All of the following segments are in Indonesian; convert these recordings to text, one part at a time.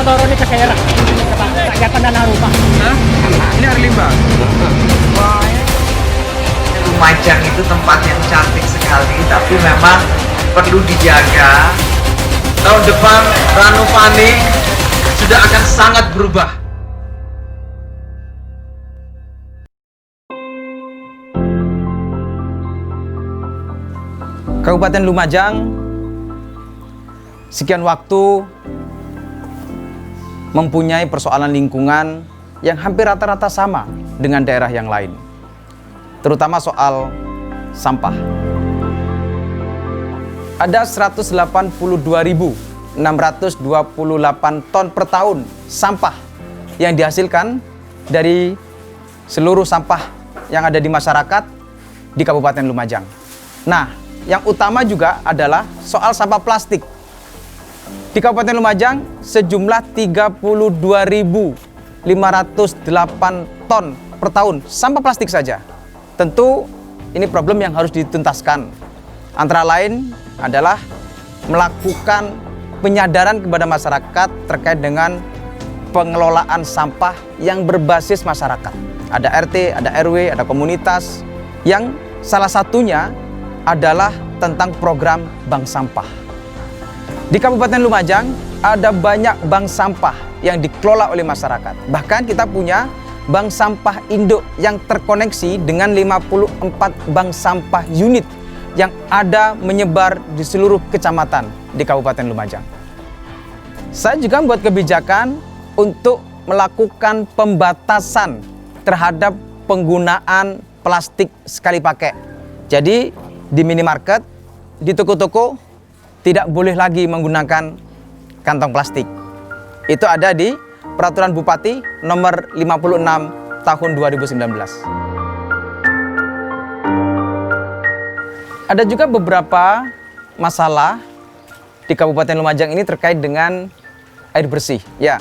turun ini ke daerah. Kegiatan dana rumah. Hah? Ini air limbah. Wah, Lumajang itu tempat yang cantik sekali, tapi memang perlu dijaga. Tahun depan Ranupane sudah akan sangat berubah. Kabupaten Lumajang sekian waktu mempunyai persoalan lingkungan yang hampir rata-rata sama dengan daerah yang lain, terutama soal sampah. Ada 182.628 ton per tahun sampah yang dihasilkan dari seluruh sampah yang ada di masyarakat di Kabupaten Lumajang. Nah, yang utama juga adalah soal sampah plastik. Di Kabupaten Lumajang sejumlah 32.508 ton per tahun sampah plastik saja. Tentu ini problem yang harus dituntaskan. Antara lain adalah melakukan penyadaran kepada masyarakat terkait dengan pengelolaan sampah yang berbasis masyarakat. Ada RT, ada RW, ada komunitas yang salah satunya adalah tentang program bank sampah. Di Kabupaten Lumajang ada banyak bank sampah yang dikelola oleh masyarakat. Bahkan kita punya bank sampah induk yang terkoneksi dengan 54 bank sampah unit yang ada menyebar di seluruh kecamatan di Kabupaten Lumajang. Saya juga membuat kebijakan untuk melakukan pembatasan terhadap penggunaan plastik sekali pakai. Jadi di minimarket, di toko-toko tidak boleh lagi menggunakan kantong plastik. Itu ada di Peraturan Bupati nomor 56 tahun 2019. Ada juga beberapa masalah di Kabupaten Lumajang ini terkait dengan air bersih. Ya,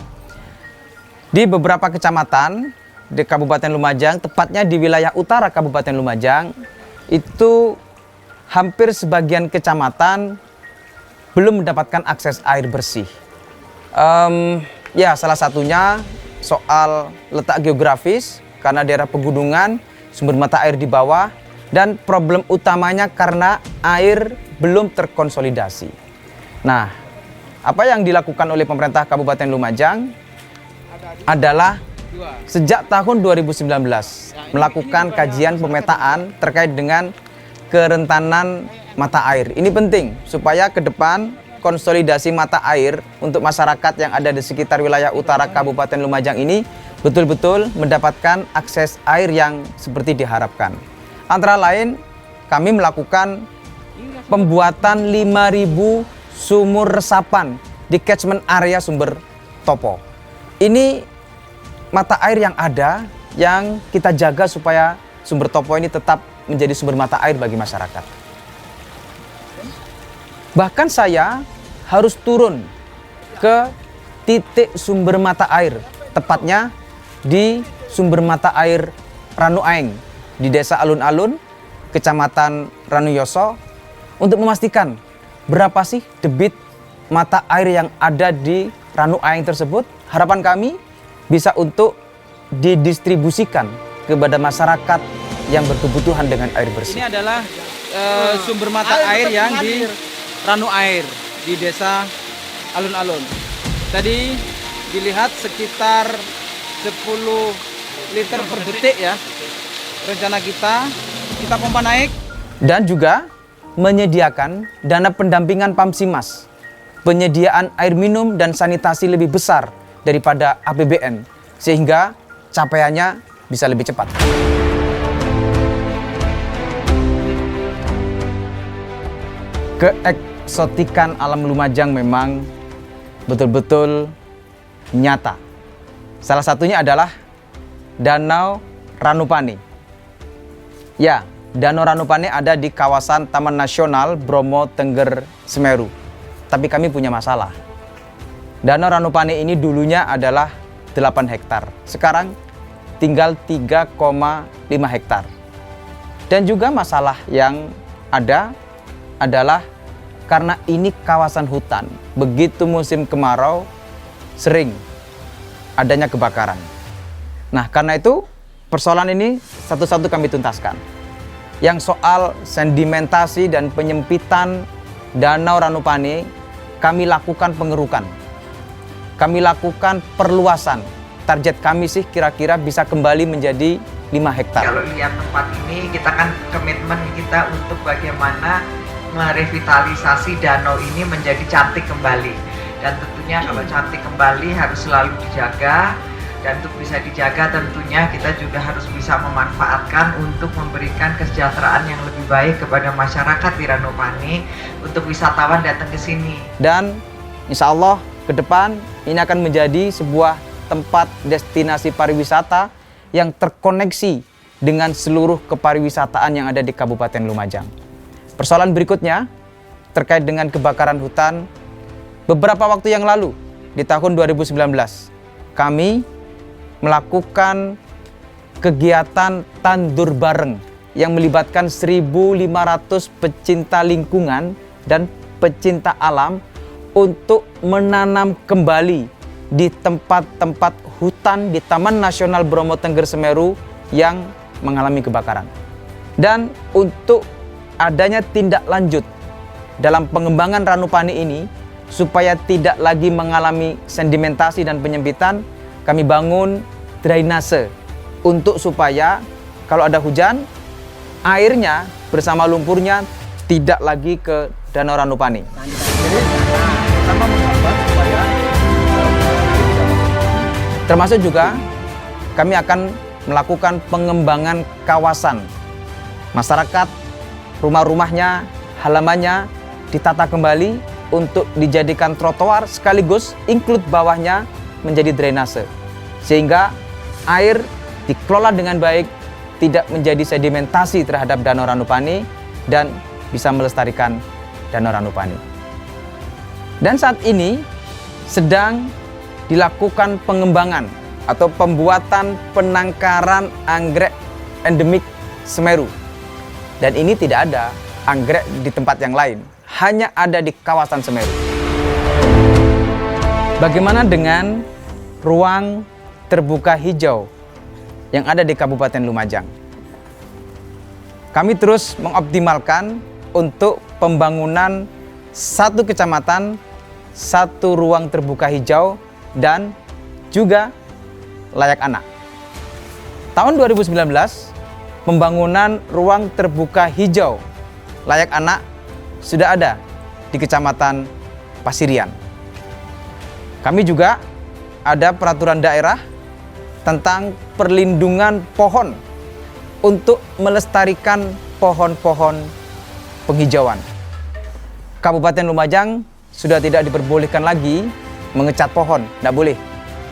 di beberapa kecamatan di Kabupaten Lumajang, tepatnya di wilayah utara Kabupaten Lumajang, itu hampir sebagian kecamatan belum mendapatkan akses air bersih. Ya, salah satunya soal letak geografis, karena daerah pegunungan, sumber mata air di bawah, dan problem utamanya karena air belum terkonsolidasi. Nah, apa yang dilakukan oleh pemerintah Kabupaten Lumajang adalah sejak tahun 2019 melakukan kajian pemetaan terkait dengan kerentanan mata air. Ini penting supaya ke depan konsolidasi mata air untuk masyarakat yang ada di sekitar wilayah utara Kabupaten Lumajang ini betul-betul mendapatkan akses air yang seperti diharapkan. Antara lain, kami melakukan pembuatan 5.000 sumur resapan di catchment area sumber Topo. Ini mata air yang ada yang kita jaga supaya sumber Topo ini tetap menjadi sumber mata air bagi masyarakat. Bahkan saya harus turun ke titik sumber mata air, tepatnya di sumber mata air Ranuaeng di Desa Alun-Alun, Kecamatan Ranuyoso, untuk memastikan berapa sih debit mata air yang ada di Ranuaeng tersebut. Harapan kami bisa untuk didistribusikan kepada masyarakat yang berkebutuhan dengan air bersih. Ini adalah sumber mata air yang di Ranuaeng di Desa Alun-Alun. Tadi dilihat sekitar 10 liter per detik ya. Rencana kita pompa naik. Dan juga menyediakan dana pendampingan Pamsimas, penyediaan air minum dan sanitasi lebih besar daripada APBN, sehingga capaiannya bisa lebih cepat. Keeksotikan alam Lumajang memang betul-betul nyata. Salah satunya adalah Danau Ranupane. Ya, Danau Ranupane ada di kawasan Taman Nasional Bromo Tengger Semeru. Tapi kami punya masalah. Danau Ranupane ini dulunya adalah 8 hektar. Sekarang tinggal 3,5 hektar. Dan juga masalah yang ada adalah karena ini kawasan hutan. Begitu musim kemarau, sering adanya kebakaran. Nah, karena itu persoalan ini satu-satu kami tuntaskan. Yang soal sedimentasi dan penyempitan Danau Ranupani, kami lakukan pengerukan. Kami lakukan perluasan. Target kami sih kira-kira bisa kembali menjadi 5 hektar. Kalau lihat tempat ini, kita kan komitmen kita untuk bagaimana merevitalisasi danau ini menjadi cantik kembali. Dan tentunya kalau cantik kembali harus selalu dijaga. Dan untuk bisa dijaga tentunya kita juga harus bisa memanfaatkan untuk memberikan kesejahteraan yang lebih baik kepada masyarakat di Ranupani untuk wisatawan datang ke sini. Dan insya Allah ke depan ini akan menjadi sebuah tempat destinasi pariwisata yang terkoneksi dengan seluruh kepariwisataan yang ada di Kabupaten Lumajang. Persoalan berikutnya terkait dengan kebakaran hutan. Beberapa waktu yang lalu di tahun 2019 kami melakukan kegiatan tandur bareng yang melibatkan 1.500 pecinta lingkungan dan pecinta alam untuk menanam kembali di tempat-tempat hutan di Taman Nasional Bromo Tengger Semeru yang mengalami kebakaran. Dan untuk adanya tindak lanjut dalam pengembangan Ranupani ini supaya tidak lagi mengalami sedimentasi dan penyempitan, kami bangun drainase untuk supaya kalau ada hujan, airnya bersama lumpurnya tidak lagi ke Danau Ranupani. Termasuk juga kami akan melakukan pengembangan kawasan. Masyarakat, rumah-rumahnya, halamannya ditata kembali untuk dijadikan trotoar sekaligus include bawahnya menjadi drainase. Sehingga air dikelola dengan baik, tidak menjadi sedimentasi terhadap Danau Ranupani dan bisa melestarikan Danau Ranupani. Dan saat ini sedang dilakukan pengembangan atau pembuatan penangkaran anggrek endemik Semeru. Dan ini tidak ada anggrek di tempat yang lain, hanya ada di kawasan Semeru. Bagaimana dengan ruang terbuka hijau yang ada di Kabupaten Lumajang? Kami terus mengoptimalkan untuk pembangunan satu kecamatan, satu ruang terbuka hijau, dan juga layak anak. Tahun 2019, pembangunan ruang terbuka hijau layak anak sudah ada di Kecamatan Pasirian. Kami juga ada peraturan daerah tentang perlindungan pohon untuk melestarikan pohon-pohon penghijauan. Kabupaten Lumajang sudah tidak diperbolehkan lagi mengecat pohon, tidak boleh.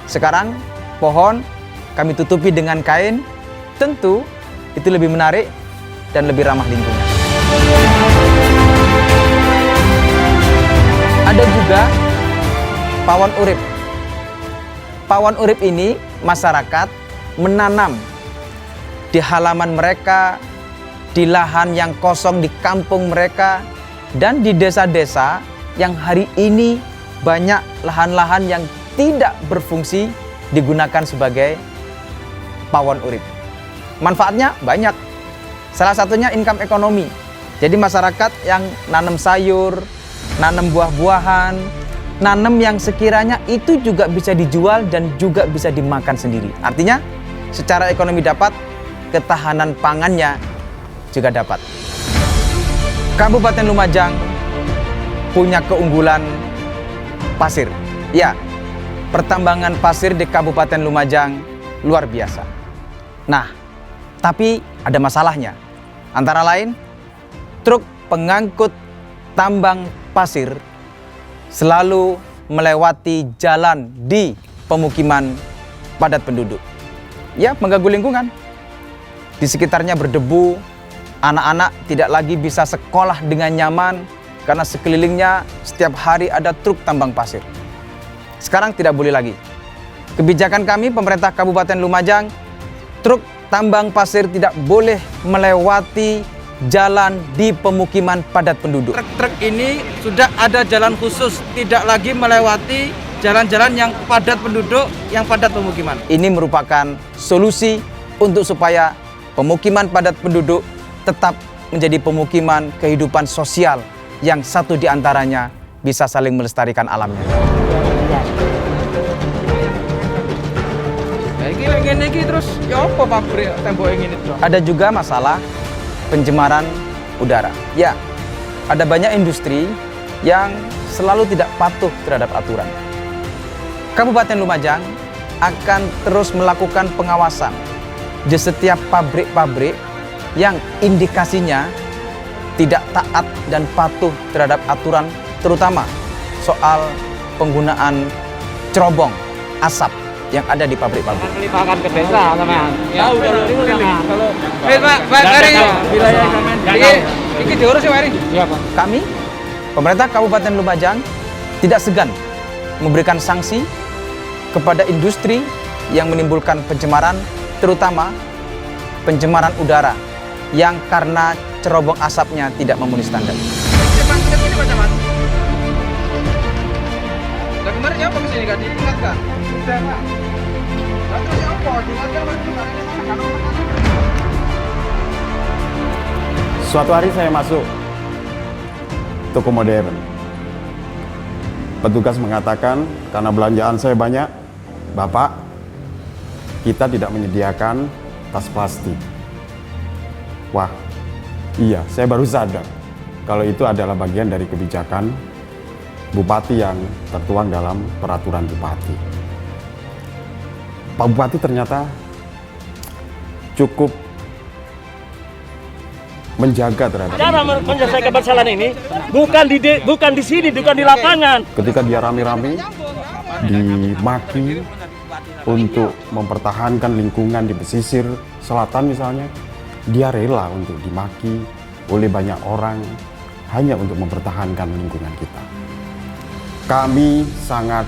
Sekarang pohon kami tutupi dengan kain, tentu itu lebih menarik dan lebih ramah lingkungan. Ada juga pawon urip. Pawon urip ini masyarakat menanam di halaman mereka, di lahan yang kosong di kampung mereka, dan di desa-desa yang hari ini banyak lahan-lahan yang tidak berfungsi digunakan sebagai pawon urip. Manfaatnya banyak. Salah satunya income ekonomi. Jadi masyarakat yang nanam sayur, nanam buah-buahan, nanam yang sekiranya itu juga bisa dijual dan juga bisa dimakan sendiri. Artinya secara ekonomi dapat, ketahanan pangannya juga dapat. Kabupaten Lumajang punya keunggulan pasir. Ya, pertambangan pasir di Kabupaten Lumajang luar biasa. Nah, tapi ada masalahnya. Antara lain, truk pengangkut tambang pasir selalu melewati jalan di pemukiman padat penduduk. Ya, mengganggu lingkungan. Di sekitarnya berdebu, anak-anak tidak lagi bisa sekolah dengan nyaman karena sekelilingnya setiap hari ada truk tambang pasir. Sekarang tidak boleh lagi. Kebijakan kami, pemerintah Kabupaten Lumajang, truk tambang pasir tidak boleh melewati jalan di pemukiman padat penduduk. Truk-truk ini sudah ada jalan khusus, tidak lagi melewati jalan-jalan yang padat penduduk, yang padat pemukiman. Ini merupakan solusi untuk supaya pemukiman padat penduduk tetap menjadi pemukiman kehidupan sosial yang satu di antaranya bisa saling melestarikan alamnya. Ini terus ya apa pabrik tembok ini terus? Ada juga masalah pencemaran udara. Ya, ada banyak industri yang selalu tidak patuh terhadap aturan. Kabupaten Lumajang akan terus melakukan pengawasan di setiap pabrik-pabrik yang indikasinya tidak taat dan patuh terhadap aturan, terutama soal penggunaan cerobong asap yang ada di pabrik-pabrik. Melimpahkan ke desa sampean. Ya udah kalau Pak wilayah sampean. Iki diurus ya Mari. Iya, Pak. Kami, pemerintah Kabupaten Lumajang, tidak segan memberikan sanksi kepada industri yang menimbulkan pencemaran, terutama pencemaran udara yang karena cerobong asapnya tidak memenuhi standar. Ini baca Mas. Lah kemarin ya apa kesini kan diingatkan? Sudah Pak. Lah terus ya apa? Diingatkan Mas kan. Suatu hari saya masuk toko modern. Petugas mengatakan, karena belanjaan saya banyak, Bapak, kita tidak menyediakan tas plastik. Wah, iya, saya baru sadar kalau itu adalah bagian dari kebijakan Bupati yang tertuang dalam peraturan Bupati. Pak Bupati ternyata cukup menjaga terhadap Cara menyelesaikan masalah ini bukan di sini, bukan di lapangan. ketika dia rame-rame dimaki untuk mempertahankan lingkungan di pesisir selatan misalnya, dia rela untuk dimaki oleh banyak orang hanya untuk mempertahankan lingkungan kita. Kami sangat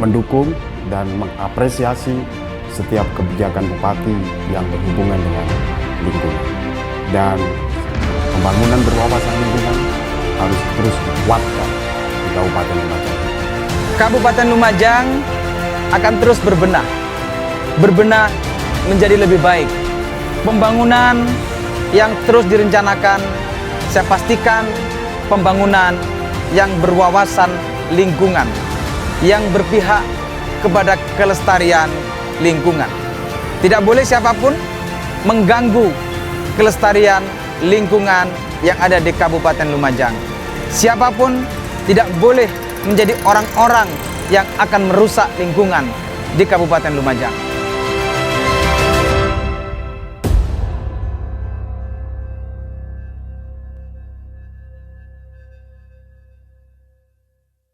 mendukung dan mengapresiasi setiap kebijakan bupati yang berhubungan dengan lingkungan. Dan pembangunan berwawasan lingkungan harus terus dikuatkan di Kabupaten Lumajang. Kabupaten Lumajang akan terus berbenah menjadi lebih baik. Pembangunan yang terus direncanakan, saya pastikan pembangunan yang berwawasan lingkungan, yang berpihak kepada kelestarian lingkungan. Tidak boleh siapapun mengganggu kelestarian lingkungan yang ada di Kabupaten Lumajang. Siapapun tidak boleh menjadi orang-orang yang akan merusak lingkungan di Kabupaten Lumajang.